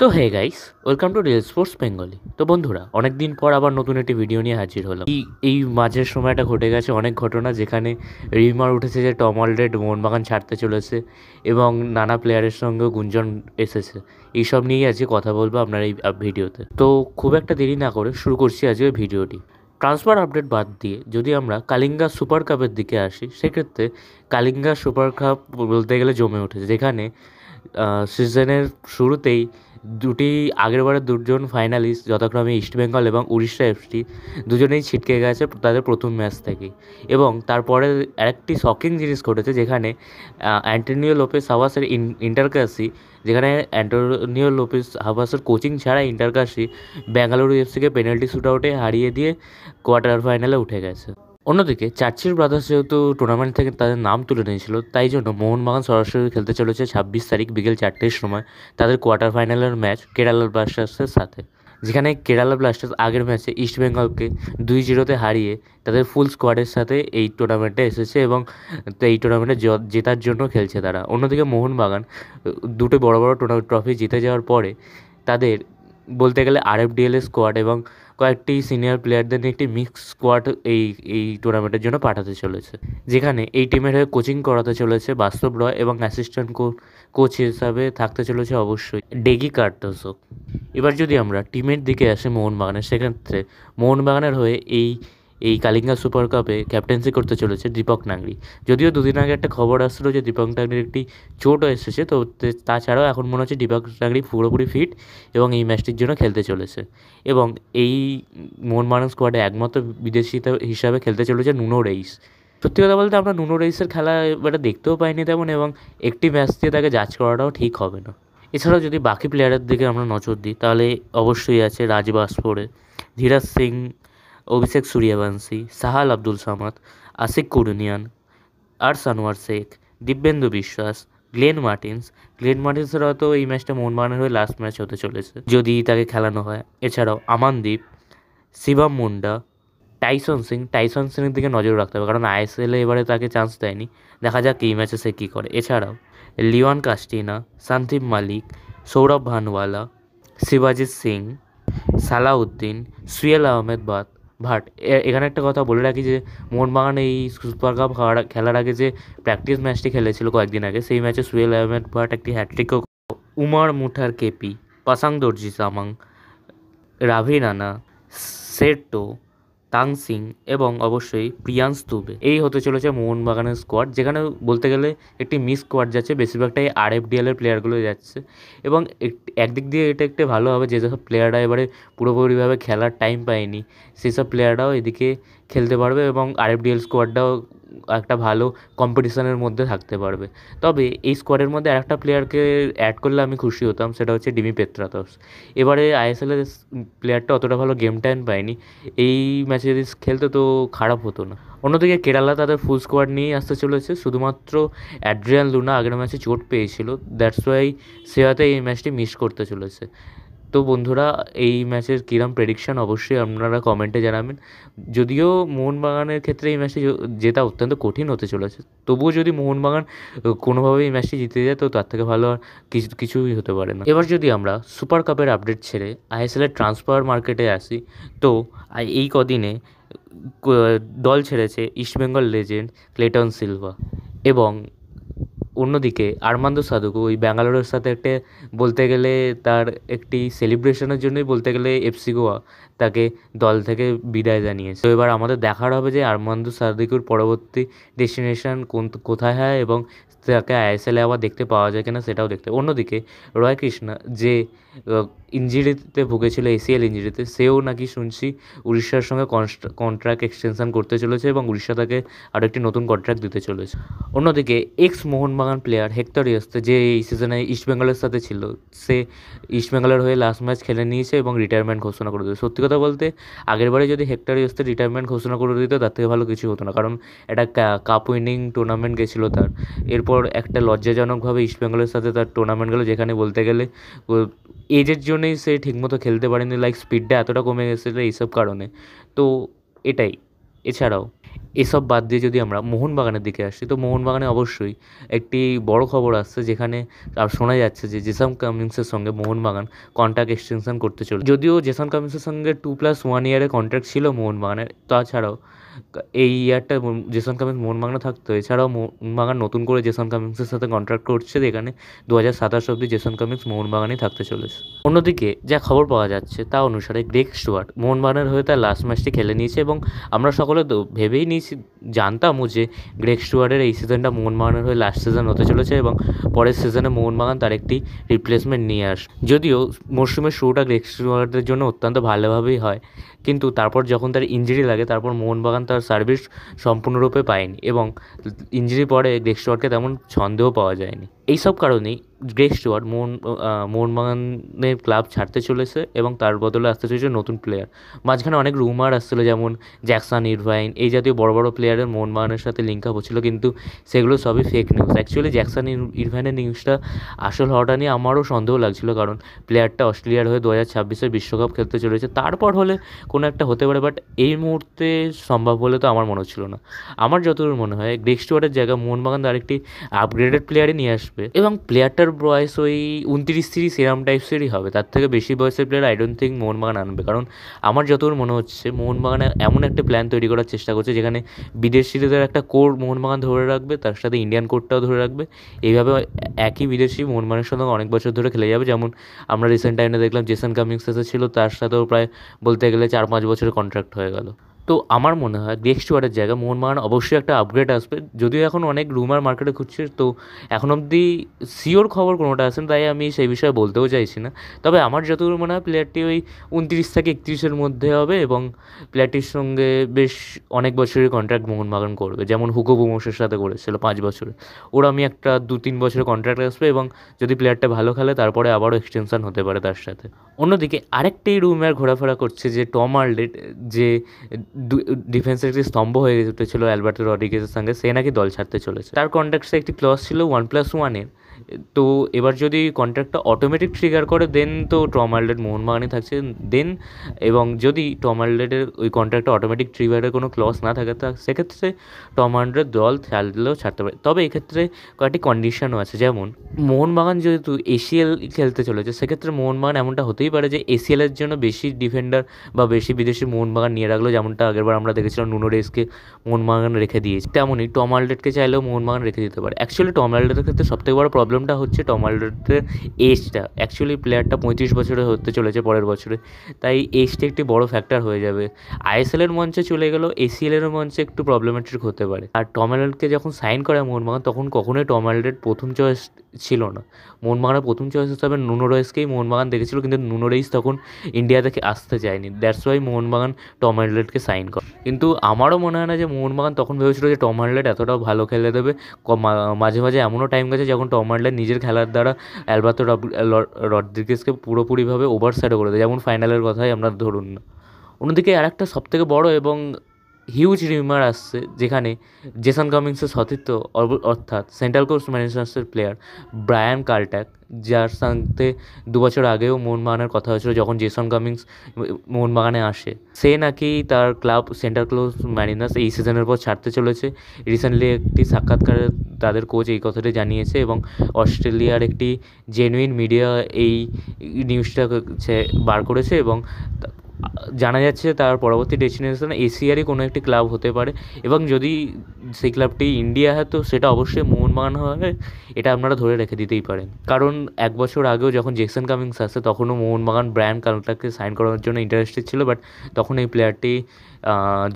তো hey guys, welcome to real sports Bengali. তো বন্ধুরা, অনেক দিন পর আবার নতুন একটি ভিডিও নিয়ে হাজির হলাম। এই মাঝের সময়টা ঘটে গেছে অনেক ঘটনা, যেখানে রিউমার উঠেছে যে টম অলরেড মোহনবাগান ছাড়তে চলেছে এবং নানা প্লেয়ারের সঙ্গেও গুঞ্জন এসেছে। এইসব নিয়েই আজকে কথা বলবো আপনার এই ভিডিওতে। তো খুব একটা দেরি না করে শুরু করছি আজকে ভিডিওটি। ট্রান্সফার আপডেট বাদ দিয়ে যদি আমরা কালিঙ্গা সুপার কাপের দিকে আসি, সেক্ষেত্রে কালিঙ্গা সুপার কাপ বলতে গেলে জমে উঠেছে, যেখানে সিজনের শুরুতেই আগেরবারের দুজন ফাইনালিস্ট যথাক্রমে ইস্টবেঙ্গল এবং উড়িষ্যা এফসি দুজনেই ছিটকে গেছে তাদের প্রথম ম্যাচ থেকেই। এবং তারপরে আরেকটি শকিং জিনিস ঘটেছে, যেখানে অ্যান্টোনিও লোপেস হাভাসের ইন্টারকাসি, যেখানে অ্যান্টোনিও লোপেস হাভাসের কোচিং ছাড়া ইন্টারকাসি বেঙ্গালুরু এফসিকে পেনাল্টি শ্যুট আউটে হারিয়ে দিয়ে কোয়ার্টার ফাইনালে উঠে গেছে। অন্যদিকে চার্চিল ব্রাদার্স যেহেতু টুর্নামেন্ট থেকে তাদের নাম তুলে নিয়েছিল, তাই জন্য মোহনবাগান সরাসরি খেলতে চলেছে 26 তারিখ বিকেল 4টের সময় তাদের কোয়ার্টার ফাইনালের ম্যাচ কেরালা ব্লাস্টার্সের সাথে, যেখানে কেরালা ব্লাস্টার্স আগের ম্যাচে ইস্টবেঙ্গলকে 2-0 হারিয়ে তাদের ফুল স্কোয়াডের সাথে এই টুর্নামেন্টে এসেছে এবং এই টুর্নামেন্টে জেতার জন্য খেলছে তারা। অন্যদিকে মোহনবাগান দুটো বড় বড় ট্রফি জিতে যাওয়ার পরে তাদের বলতে গেলে আরএফডিএল এর স্কোয়াড এবং কয়েকটি সিনিয়র প্লেয়ারদের নিয়ে একটি মিক্স স্কোয়াড এই টুর্নামেন্টের জন্য পাঠাতে চলেছে, যেখানে এই টিমের হয়ে কোচিং করাতে চলেছে বাস্তব রয় এবং অ্যাসিস্ট্যান্ট কোচ হিসাবে থাকতে চলেছে অবশ্যই ডেগি কার্ডোসো। এবার যদি আমরা টিমের দিকে আসি মোহনবাগানের, সেক্ষেত্রে মোহনবাগানের হয়ে এই কালিঙ্গা সুপার কাপে ক্যাপ্টেন্সি করতে চলেছে দীপক নাংরি। যদিও দুদিন আগে একটা খবর আসছিলো যে দীপক নাংরির একটি চোটও এসেছে, তো তাছাড়াও এখন মনে হচ্ছে দীপক নাংরি পুরোপুরি ফিট এবং এই ম্যাচটির জন্য খেলতে চলেছে। এবং এই মোহনবাগান স্কোয়াডে একমাত্র বিদেশি হিসাবে খেলতে চলেছে নুনো রেইস। সত্যি কথা বলতে আমরা নুনো রেইসের খেলা এবারে দেখতেও পাইনি তেমন, এবং একটি ম্যাচ দিয়ে তাকে জাজ করাটাও ঠিক হবে না। এছাড়াও যদি বাকি প্লেয়ারের দিকে আমরা নজর দিই, তাহলে অবশ্যই আছে রাজ বাসপোরে, ধীরাজ সিং, অভিষেক সূর্যবংশী, সাহাল আব্দুল সামাদ, আশিক কুরুনিয়ান, আর সানোয়ার শেখ, দিব্যেন্দু বিশ্বাস, গ্লেন মার্টিন্সের হয়তো এই ম্যাচটা মোহনবাগানের হয়ে লাস্ট ম্যাচ হতে চলেছে যদি তাকে খেলানো হয়। এছাড়াও আমানদীপ, শিবম মুন্ডা, টাইসন সিংয়ের দিকে নজর রাখতে হবে, কারণ আইএসএলে এবারে তাকে চান্স দেয়নি। দেখা যাক এই ম্যাচে সে কী করে। এছাড়াও লিওয়ান কাস্টিনা, সান্তিম মালিক, সৌরভ ভানওয়ালা, শিবাজিৎ সিং, সালাউদ্দিন, সুয়েল আহমেদ ভাট। এখানে একটা কথা বলে রাখি যে মোহনবাগান এই সুপার কাপ খেলার আগে যে প্র্যাকটিস ম্যাচটি খেলেছিল কয়েকদিন আগে, সেই ম্যাচে সুয়েল আহমেদ ভাট একটি হ্যাট্রিকও, উমার মুঠার কেপি, পাসাং দর্জি সামাং, রাভি রানা, সেটো, তাং সিং এবং অবশ্যই প্রিয়াংশ দুবে, এই হতে চলেছে মোহনবাগানের স্কোয়াড, যেখানে বলতে গেলে একটি মিস স্কোয়াড যাচ্ছে, বেশিরভাগটাই আরএফডিএল এর প্লেয়ারগুলো যাচ্ছে। এবং একদিক দিয়ে এটা একটু ভালো হবে, যেসব প্লেয়াররা এবারে পুরোপুরিভাবে খেলার টাইম পায়নি সেসব প্লেয়াররাও এদিকে খেলতে পারবে এবং আরএফডিএল স্কোয়াডটাও একটা ভালো কম্পিটিশনের মধ্যে থাকতে পারবে। তবে এই স্কোয়াডের মধ্যে আরেকটা প্লেয়ারকে অ্যাড করলে আমি খুশি হতাম, সেটা হচ্ছে ডিমি পেত্রাতস। এবারে আইএসএলের প্লেয়ারটা অতটা ভালো গেম টাইম পায়নি, এই ম্যাচে যদি খেলতো তো খারাপ হতো না। অন্যদিকে কেরালা তাদের ফুল স্কোয়াড নিয়েই আসতে চলেছে, শুধুমাত্র অ্যাড্রিয়ান লুনা আগের ম্যাচে চোট পেয়েছিল, দ্যাটস ওয়াই সে হয়তো এই ম্যাচটি মিস করতে চলেছে। তো বন্ধুরা, এই ম্যাচের কীরকম প্রেডিকশান অবশ্যই আপনারা কমেন্টে জানাবেন। যদিও মোহনবাগানের ক্ষেত্রে এই ম্যাচটি জেতা অত্যন্ত কঠিন হতে চলেছে, তবুও যদি মোহনবাগান কোনোভাবে এই ম্যাচটি জিতে যায় তো তার থেকে ভালো আর কিছুই হতে পারে না। এবার যদি আমরা সুপার কাপের আপডেট ছেড়ে আইএসএলের ট্রান্সফার মার্কেটে আসি, তো এই কদিনে দল ছেড়েছে ইস্টবেঙ্গল লেজেন্ড ক্লেটন সিলভা, এবং অন্যদিকে আর্মান্দো সাদুকো ওই ব্যাঙ্গালোরের সাথে একটা বলতে গেলে তার একটি সেলিব্রেশনের জন্যই বলতে গেলে এফসি গোয়া তাকে দল থেকে বিদায় জানিয়েছে। তো এবার আমাদের দেখার হবে যে আর্মান্দো সাদুকোর পরবর্তী ডেস্টিনেশন কোথায় হয় এবং তাকে আইএসএলে আবার দেখতে পাওয়া যায় কিনা সেটাও দেখতে। অন্যদিকে রয় কৃষ্ণা যে ইঞ্জুরিতে ভুগেছিল, এসিএল ইঞ্জুরিতে, সেও নাকি শুনছি উড়িষ্যার সঙ্গে কন্ট্রাক্ট এক্সটেনশন করতে চলেছে এবং উড়িষ্যা তাকে আরও একটি নতুন কন্ট্রাক্ট দিতে চলেছে। অন্যদিকে এক্স মোহনবাগান প্লেয়ার হেক্টর ইয়েস্তে, যে এই সিজনে ইস্টবেঙ্গলের সাথে ছিল, সে ইস্টবেঙ্গলের হয়ে লাস্ট ম্যাচ খেলে নিয়েছে এবং রিটায়ারমেন্ট ঘোষণা করে দিয়েছে। সত্যি কথা বলতে আগেরবারে যদি হেক্টর ইয়েস্তে রিটায়ারমেন্ট ঘোষণা করে দিত তার থেকে ভালো কিছু হতো না, কারণ একটা কাপ উইনিং টুর্নামেন্ট গেছিলো তার। এরপর একটা লজ্জাজনকভাবে ইস্টবেঙ্গলের সাথে তার টুর্নামেন্ট গেলো, যেখানে বলতে গেলে এজের জন্যই সে ঠিকমতো খেলতে পারেনি, লাইক স্পিডটা এতটা কমে গেছিলো এইসব কারণে। তো এটাই এছাড়াও এসব বাদ দিয়ে যদি আমরা মোহনবাগানের দিকে আসি, তো মোহনবাগানে অবশ্যই একটি বড় খবর আসছে, যেখানে শোনা যাচ্ছে যে জেসন কামিন্সের সঙ্গে মোহনবাগান কন্ট্রাক্ট এক্সটেনশন করতে চলে। যদিও জেসন কামিন্সের সঙ্গে 2+1 ইয়ারের কন্ট্রাক্ট ছিল মোহনবাগানের, তাছাড়াও এই ইয়ারটা জেসন কামিন্স মোহনবাগানে থাকতো। এছাড়াও মোহনবাগান নতুন করে জেসন কামিন্সের সাথে কন্ট্রাক্ট করছে, যেখানে 2027 অবধি জেসন কামিন্স মোহনবাগানেই থাকতে চলেছে। অন্যদিকে যা খবর পাওয়া যাচ্ছে তা অনুসারে গ্রেগ স্টুয়ার্ট মোহনবাগানের হয়ে তার লাস্ট ম্যাচটি খেলে নিয়েছে, এবং আমরা সকলে তো ভেবেই নিয়েছি, জানতামও যে গ্রেগ স্টুয়ার্টের এই সিজনটা মোহনবাগানের হয়ে লাস্ট সিজন হতে চলেছে, এবং পরের সিজনে মোহনবাগান তার একটি রিপ্লেসমেন্ট নিয়ে আসে। যদিও মরশুমের শুরুটা গ্রেগ স্টুয়ার্টের জন্য অত্যন্ত ভালোভাবেই হয়, কিন্তু তারপর যখন তার ইঞ্জুরি লাগে, তারপর মোহনবাগান তার সার্ভিস সম্পূর্ণরূপে পায়নি, এবং ইঞ্জুরি পরে গ্রেগ স্টুয়ার্টকে তেমন ছন্দেও পাওয়া যায়নি। এইসব কারণেই গ্রেগ স্টুয়ার্ট মোহনবাগানের ক্লাব ছাড়তে চলেছে, এবং তার বদলে আসতে চলেছে নতুন প্লেয়ার। মাঝখানে অনেক রুমার আসছিল, যেমন জ্যাকসন ইরভাইন, এই জাতীয় বড় বড় প্লেয়ারের মোহনবাগানের সাথে লিঙ্ক আপ হচ্ছিল, কিন্তু সেগুলো সবই ফেক নিউজ। অ্যাকচুয়ালি জ্যাকসন ইরভাইনের নিউজটা আসল হওয়াটা নিয়ে আমারও সন্দেহ লাগছিল, কারণ প্লেয়ারটা অস্ট্রেলিয়ার হয়ে 2026 বিশ্বকাপ খেলতে চলেছে, তারপর হলে কোনো একটা হতে পারে, বাট এই মুহূর্তে সম্ভব বলে তো আমার মনে হচ্ছিল না। আমার যতদূর মনে হয় গ্রেগ স্টুয়ার্টের জায়গায় মোহনবাগান তার একটি আপগ্রেডেড প্লেয়ারই নিয়ে আসবে, এবং প্লেয়ারটার বয়স ওই 29-30 এরম টাইপসেরই হবে। তার থেকে বেশি বয়সের player I don't think Mohun Bagan আনবে, কারণ আমার যতদূর মনে হচ্ছে মোহনবাগানে এমন একটা প্ল্যান তৈরি করার চেষ্টা করছে, যেখানে বিদেশিদের একটা কোর মোহনবাগান ধরে রাখবে, তার সাথে ইন্ডিয়ান কোরটাও ধরে রাখবে। এইভাবে একই বিদেশি মোহনবাগানের সঙ্গে অনেক বছর ধরে খেলে যাবে, যেমন আমরা রিসেন্ট টাইমে দেখলাম জেসন কামিন্স ছিল, তার সাথেও প্রায় বলতে গেলে 4-5 বছরের কন্ট্রাক্ট হয়ে গেল। তো আমার মনে হয় গ্রেগ স্টুয়ার্টের জায়গায় মোহনবাগান অবশ্যই একটা আপগ্রেড আসবে, যদিও এখন অনেক রুমার মার্কেটে ঘুরছে, তো এখন অবধি শিওর খবর কোনোটা আসেন, তাই আমি সেই বিষয়ে বলতেও চাইছি না। তবে আমার যতদূর মনে হয় প্লেয়ারটি ওই 29 থেকে 31-এর মধ্যে হবে, এবং প্লেয়ারটির সঙ্গে বেশ অনেক বছরের কন্ট্রাক্ট মোহনবাগান করবে, যেমন হুগো বুমোসের সাথে করেছিল 5 বছরে। ওর আমি একটা 2-3 বছরের কন্ট্রাক্ট আসবে, এবং যদি প্লেয়ারটা ভালো খেলে তারপরে আবারও এক্সটেনশন হতে পারে তার সাথে। অন্যদিকে আরেকটি রুমার ঘোরাফেরা করছে যে টম আর্লেট, যে ডিফেন্সের একটি স্তম্ভ হয়ে উঠেছিল অ্যালবার্টো রড্রিগেজের সঙ্গে, সে নাকি দল ছাড়তে চলেছে। তার কন্ট্রাক্টে একটি ক্লজ ছিল 1+1-এর, তো এবার যদি কন্ট্রাক্টটা অটোমেটিক ট্রিগার করে দেন তো টম আর্লেট মোহনবাগানে থাকছে দেন, এবং যদি টম আর্লেটের ওই কন্ট্রাক্টটা অটোমেটিক ট্রিগারের কোনো ক্লজ না থাকে, তা সেক্ষেত্রে টম আর্লেট দল ছাড়লেও ছাড়তে পারে। তবে এক্ষেত্রে কয়েকটি কন্ডিশনও আছে, যেমন মোহনবাগান যেহেতু এসিএল খেলতে চলেছে, সেক্ষেত্রে মোহনবাগান এমনটা হতেই পারে যে এসিএলের জন্য বেশি ডিফেন্ডার বা বেশি বিদেশি মোহনবাগান নিয়ে রাখলো, যেমনটা আগেরবার আমরা দেখেছিলাম নুনো রেসকে মোহনবাগান রেখে দিয়েছে, তেমনই টম আর্লেটকে চাইলেও মোহনবাগান রেখে দিতে পারে। অ্যাকচুয়ালি টম আর্লেটের ক্ষেত্রে সবথেকে বড় প্রবলেমটা হচ্ছে টম আর্লেটের এজটা। অ্যাকচুয়ালি প্লেয়ারটা 35 বছরে হতে চলেছে পরের বছরে, তাই এজটা একটি বড় ফ্যাক্টর হয়ে যাবে। আইএসএলের মঞ্চে চলে গেলেও এসিএলের মঞ্চে একটু প্রবলেমেটিক হতে পারে। আর টম আর্লেটকে যখন সাইন করে মোহনবাগান, তখন কখনোই টম আর্লেট প্রথম চয়েস ছিল না। মোহনবাগানের প্রথম চয়েস হিসাবে নুনো রেসকেই মোহনবাগান দেখেছিল, কিন্তু নুনো রেস তখন ইন্ডিয়া থেকে আসতে চায়নি, দ্যাটস ওয়াই মোহনবাগান টম আর্লেটকে সাইন করে। কিন্তু আমারও মনে হয় না যে মোহনবাগান তখন ভেবেছিল যে টম আর্লেট এতটাও ভালো খেলে দেবে। মাঝে মাঝে এমনও টাইম গেছে যখন টম আর্লেট নিজের খেলার দ্বারা অ্যালবার্টো রড্রিগেজকে পুরোপুরিভাবে ওভারসাইডও করে দেয়, যেমন ফাইনালের কথাই আমরা ধরুন না। অন্যদিকে আরেকটা সবথেকে বড় এবং হিউজ রিউমার আসছে, যেখানে জেসন কামিন্সের সতীর্থ অর্থাৎ সেন্ট্রাল কোস্ট ম্যারিনার্সের প্লেয়ার ব্রায়ান কার্লট্যাক, যার সাথে 2 বছর আগেও মোহনবাগানের কথা হয়েছিল যখন জেসন কামিন্স মোহনবাগানে আসে, সে নাকি তার ক্লাব সেন্ট্রাল কোস্ট ম্যারিনার্স এই সিজনের পর ছাড়তে চলেছে। রিসেন্টলি একটি সাক্ষাৎকারে তাদের কোচ এই কথাটি জানিয়েছে, এবং অস্ট্রেলিয়ার একটি জেনুইন মিডিয়া এই নিউজটা বার করেছে, এবং জানা যাচ্ছে তার পরবর্তী ডেস্টিনেশন এশিয়ারই কোনো একটি ক্লাব হতে পারে, এবং যদি সেই ক্লাবটি ইন্ডিয়া হয় তো সেটা অবশ্যই মোহনবাগান হবে, এটা আপনারা ধরে রেখে দিতেই পারেন। কারণ 1 বছর আগেও যখন জেসন কামিন্স আসে, তখনও মোহনবাগান ব্রায়ান কার্লট্যাককে সাইন করার জন্য ইন্টারেস্টেড ছিল, বাট তখন এই প্লেয়ারটি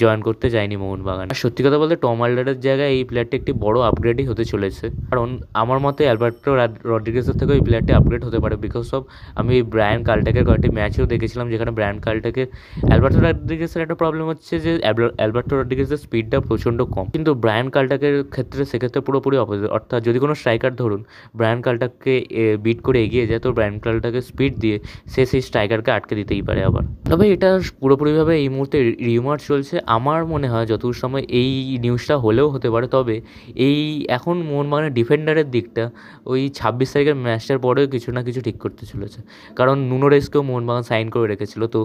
জয়েন করতে যায়নি মোহনবাগান। আর সত্যি কথা বলতে টম আর্লেটের জায়গায় এই প্লেয়ারটি একটি বড় আপগ্রেডই হতে চলেছে, কারণ আমার মতে অ্যালবার্টো রড্রিগেজের থেকেও এই প্লেয়ারটি আপগ্রেড হতে পারে, বিকজ অফ আমি ব্রায়ান কার্লট্যাকের কয়েকটি ম্যাচেও দেখেছিলাম, যেখানে ব্রায়ান কার্লট্যাকের অ্যালবার্টো রড্রিগেজের একটা প্রবলেম হচ্ছে যে অ্যালবার্টো রড্রিগেজের স্পিডটা প্রচণ্ড কম, কিন্তু ব্রায়ান কার্লট্যাকের ক্ষেত্রে সেক্ষেত্রে পুরোপুরি অপোজিট। অর্থাৎ যদি কোনো স্ট্রাইকার ধরুন ব্রায়ান কার্লট্যাককে বিট করে এগিয়ে যায়, তো ব্রায়ান কার্লট্যাকের স্পিড দিয়ে সে সেই স্ট্রাইকারকে আটকে দিতেই পারে আবার। তবে এটা পুরোপুরিভাবে এই মুহূর্তে রিউমার চলছে। আমার মনে হয় যতদূর সময় এই নিউজটা হলেও হতে পারে। তবে এই এখন মোহনবাগানের ডিফেন্ডারের দিকটা ওই 26 তারিখের ম্যাচটার পরেও কিছু না কিছু ঠিক করতে চলেছে। কারণ নুনো রেসকেও মোহনবাগান সাইন করে রেখেছিল। তো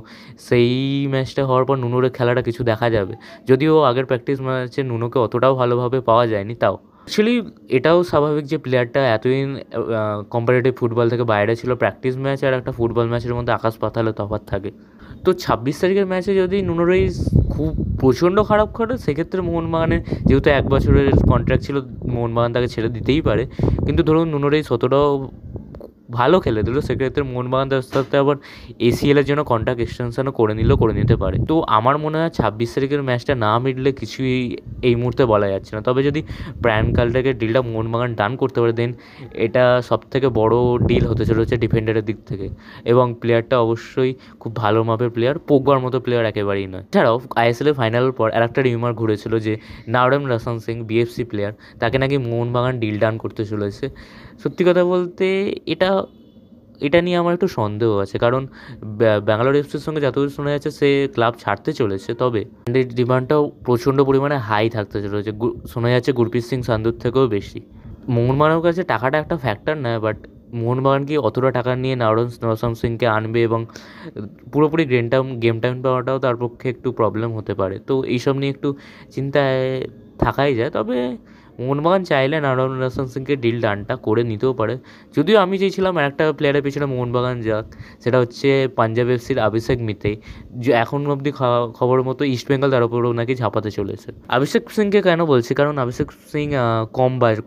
সেই ম্যাচটা হওয়ার পর নুনোর খেলাটা কিছু দেখা যাবে। যদিও আগের প্র্যাকটিস ম্যাচে নুনোকে অতটাও ভালোভাবে পাওয়া যায়নি, তাও অ্যাকচুয়ালি এটাও স্বাভাবিক যে প্লেয়ারটা এতদিন কম্পারেটিভ ফুটবল থেকে বাইরে ছিল। প্র্যাকটিস ম্যাচ আর একটা ফুটবল ম্যাচের মধ্যে আকাশ পাতালে তফাৎ থাকে। তো 26 তারিখের ম্যাচে যদি নুনো রেইস খুব প্রচণ্ড খারাপ করে, সেক্ষেত্রে মোহনবাগানের যেহেতু 1 বছরের কন্ট্রাক্ট ছিল, মোহনবাগান তাকে ছেড়ে দিতেই পারে। কিন্তু ধরুন নুনো রেইস অতটাও ভালো খেলে দিল, সেক্ষেত্রে মোহনবাগান তার সাথে আবার এসিএলের জন্য কন্ট্রাক্ট এক্সটেনশনও করে নিতে পারে। তো আমার মনে হয় 26 তারিখের ম্যাচটা না মিটলে কিছুই এই মুহূর্তে বলা যাচ্ছে না। তবে যদি ব্রায়ান কালটাকে ডিলটা মোহনবাগান ডান করতে পারে, দেন এটা সবথেকে বড় ডিল হতে চলেছে ডিফেন্ডারের দিক থেকে। এবং প্লেয়ারটা অবশ্যই খুব ভালো মাপের প্লেয়ার, পোগবার মতো প্লেয়ার একেবারেই নয়। এছাড়াও আইএসএলের ফাইনালের পর আরেকটা রিউমার ঘুরেছিল যে নাওরেম রতন সিং, বিএফসি প্লেয়ার, তাকে নাকি মোহনবাগান ডিল ডান করতে চলেছে। সত্যি কথা বলতে এটা নিয়ে আমার একটু সন্দেহ আছে। কারণ ব্যাঙ্গালোর এফসির সঙ্গে যতদূর শোনা যাচ্ছে সে ক্লাব ছাড়তে চলেছে। তবে ডিমান্ডটাও প্রচণ্ড পরিমাণে হাই থাকতে চলেছে, শোনা যাচ্ছে গুরপ্রীত সিং সান্ধুর থেকেও বেশি। মোহনবাগানের কাছে টাকাটা একটা ফ্যাক্টর নয়, বাট মোহনবাগান কি অতটা টাকা নিয়ে নাওরেম রতন সিংকে আনবে এবং পুরোপুরি গেম টাইম পাওয়াটাও তার পক্ষে একটু প্রবলেম হতে পারে। তো এইসব নিয়ে একটু চিন্তায় থাকাই যায়। তবে মোহনবাগান চাইলে নাওরেম রতন সিংকে ডিল ডানটা করে নিতেও পারে। যদিও আমি চেয়েছিলাম আরেকটা প্লেয়ারের পিছনে মোহনবাগান যাক, সেটা হচ্ছে পাঞ্জাব এফসির অভিষেক মিত্তাল, যে এখন অবধি খবর মতো ইস্টবেঙ্গল তার উপরেও নাকি ঝাঁপাতে চলেছে। অভিষেক সিংকে কেন বলছি, কারণ অভিষেক সিং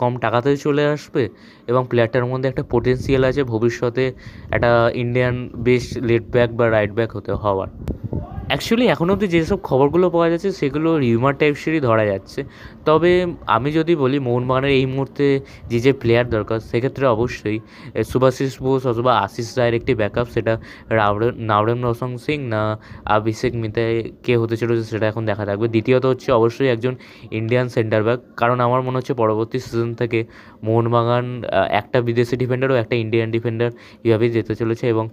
কম টাকাতে চলে আসবে এবং প্লেয়ারটার মধ্যে একটা পোটেন্সিয়াল আছে ভবিষ্যতে একটা ইন্ডিয়ান বেস্ট লেফট ব্যাক বা রাইট ব্যাক হওয়ার। অ্যাকচুয়ালি এখন অবধি যেসব খবরগুলো পাওয়া যাচ্ছে সেগুলো রিউমার টাইপসেরই ধরা যাচ্ছে। তবে আমি যদি বলি মোহনবাগানের এই মুহূর্তে যে প্লেয়ার দরকার, সেক্ষেত্রে অবশ্যই শুভাশিস বোস অথবা আশিস রায়ের একটি ব্যাকআপ, সেটা নাওরেম রতন সিং না অভিষেক মিত্তাল কে হতে চলেছে সেটা এখন দেখা থাকবে। দ্বিতীয়ত হচ্ছে অবশ্যই একজন ইন্ডিয়ান সেন্টার ব্যাক, কারণ আমার মনে হচ্ছে পরবর্তী সিজন থেকে মোহনবাগান একটা বিদেশি ডিফেন্ডার ও একটা ইন্ডিয়ান ডিফেন্ডার এভাবেই যেতে চলেছে। এবং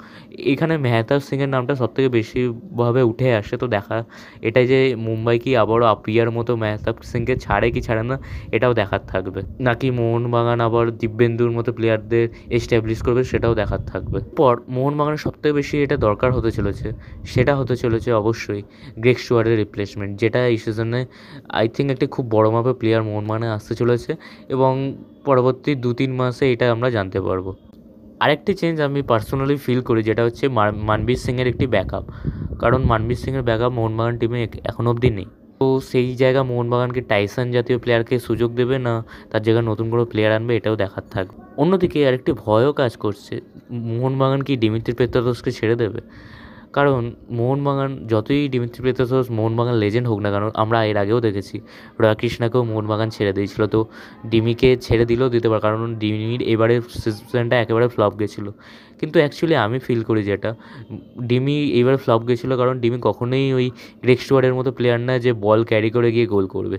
এখানে মেহতাব সিংয়ের নামটা সবথেকে বেশিভাবে উঠে আসে। তো দেখা এটাই যে মুম্বাই কি আবারও আপিয়ার মতো মেহতাব সিংকে ছাড়ে কি ছাড়ে না, এটাও দেখার থাকবে। নাকি মোহনবাগান আবার দিব্যেন্দুর মতো প্লেয়ারদের এস্টাবলিশ করবে, সেটাও দেখার থাকবে। পর মোহনবাগানের সবথেকে বেশি এটা দরকার হতে চলেছে, সেটা হতে চলেছে অবশ্যই গ্রেগ স্টুয়ার্টের রিপ্লেসমেন্ট, যেটা এই সিজনে আই থিঙ্ক একটি খুব বড় মাপের প্লেয়ার মোহনবাগানে আসতে চলেছে এবং পরবর্তী 2-3 মাসে এটা আমরা জানতে পারবো। আরেকটি চেঞ্জ আমি পার্সোনালি ফিল করি, যেটা হচ্ছে মানবীর সিংয়ের একটি ব্যাকআপ। কারণ মানবীর সিংয়ের ব্যাকআপ মোহনবাগান টিমে এখন অবধি নেই। তো সেই জায়গা মোহনবাগানকে টাইসন জাতীয় প্লেয়ারকে সুযোগ দেবে না তার জায়গায় নতুন কোনো প্লেয়ার আনবে, এটাও দেখার থাকবে। অন্যদিকে আরেকটি ভয়ও কাজ করছে, মোহনবাগান কি দিমিত্রি পেত্রাতোসকে ছেড়ে দেবে? কারণ মোহনবাগান যতই দিমিত্রি পেত্রাতোস মোহনবাগান লেজেন্ড হোক না কেন, আমরা এর আগেও দেখেছি রয় কৃষ্ণাকেও মোহনবাগান ছেড়ে দিয়েছিল। তো ডিমিকে ছেড়ে দিলেও দিতে পারে, কারণ ডিমির এবারের সিজনটা একেবারে ফ্লপ গেছিলো। কিন্তু অ্যাকচুয়ালি আমি ফিল করি যেটা, ডিমি এইবার ফ্লপ গেছিলো কারণ ডিমি কখনোই ওই গ্রেগ স্টুয়ার্টের মতো প্লেয়ার না যে বল ক্যারি করে গিয়ে গোল করবে।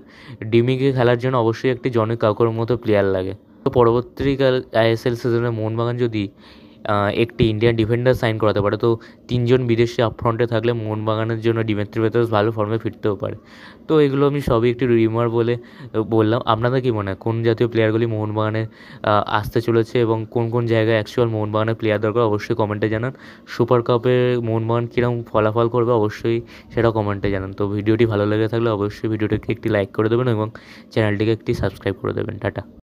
ডিমিকে খেলার জন্য অবশ্যই একটি জনি কাকর মতো প্লেয়ার লাগে। তো পরবর্তীকাল আইএসএল সিজনে মোহনবাগান যদি একটি ইন্ডিয়ান ডিফেন্ডার সাইন করাতে পারে, তো 3 জন বিদেশি আপফ্রন্টে থাকলে মোহনবাগানের জন্য দিমিত্রি পেত্রাতোস ভালো ফর্মে ফিরতেও পারে। তো এগুলো আমি সবই একটি রিউমার বলে বললাম। আপনাদের কী মনে হয় কোন জাতীয় প্লেয়ারগুলি মোহনবাগানে আসতে চলেছে এবং কোন কোন জায়গায় অ্যাকচুয়াল মোহনবাগানের প্লেয়ার দরকার, অবশ্যই কমেন্টে জানান। সুপার কাপে মোহনবাগান কীরকম ফলাফল করবে অবশ্যই সেটাও কমেন্টে জানান। তো ভিডিওটি ভালো লেগে থাকলে অবশ্যই ভিডিওটিকে একটি লাইক করে দেবেন এবং চ্যানেলটিকে একটি সাবস্ক্রাইব করে দেবেন। টাটা।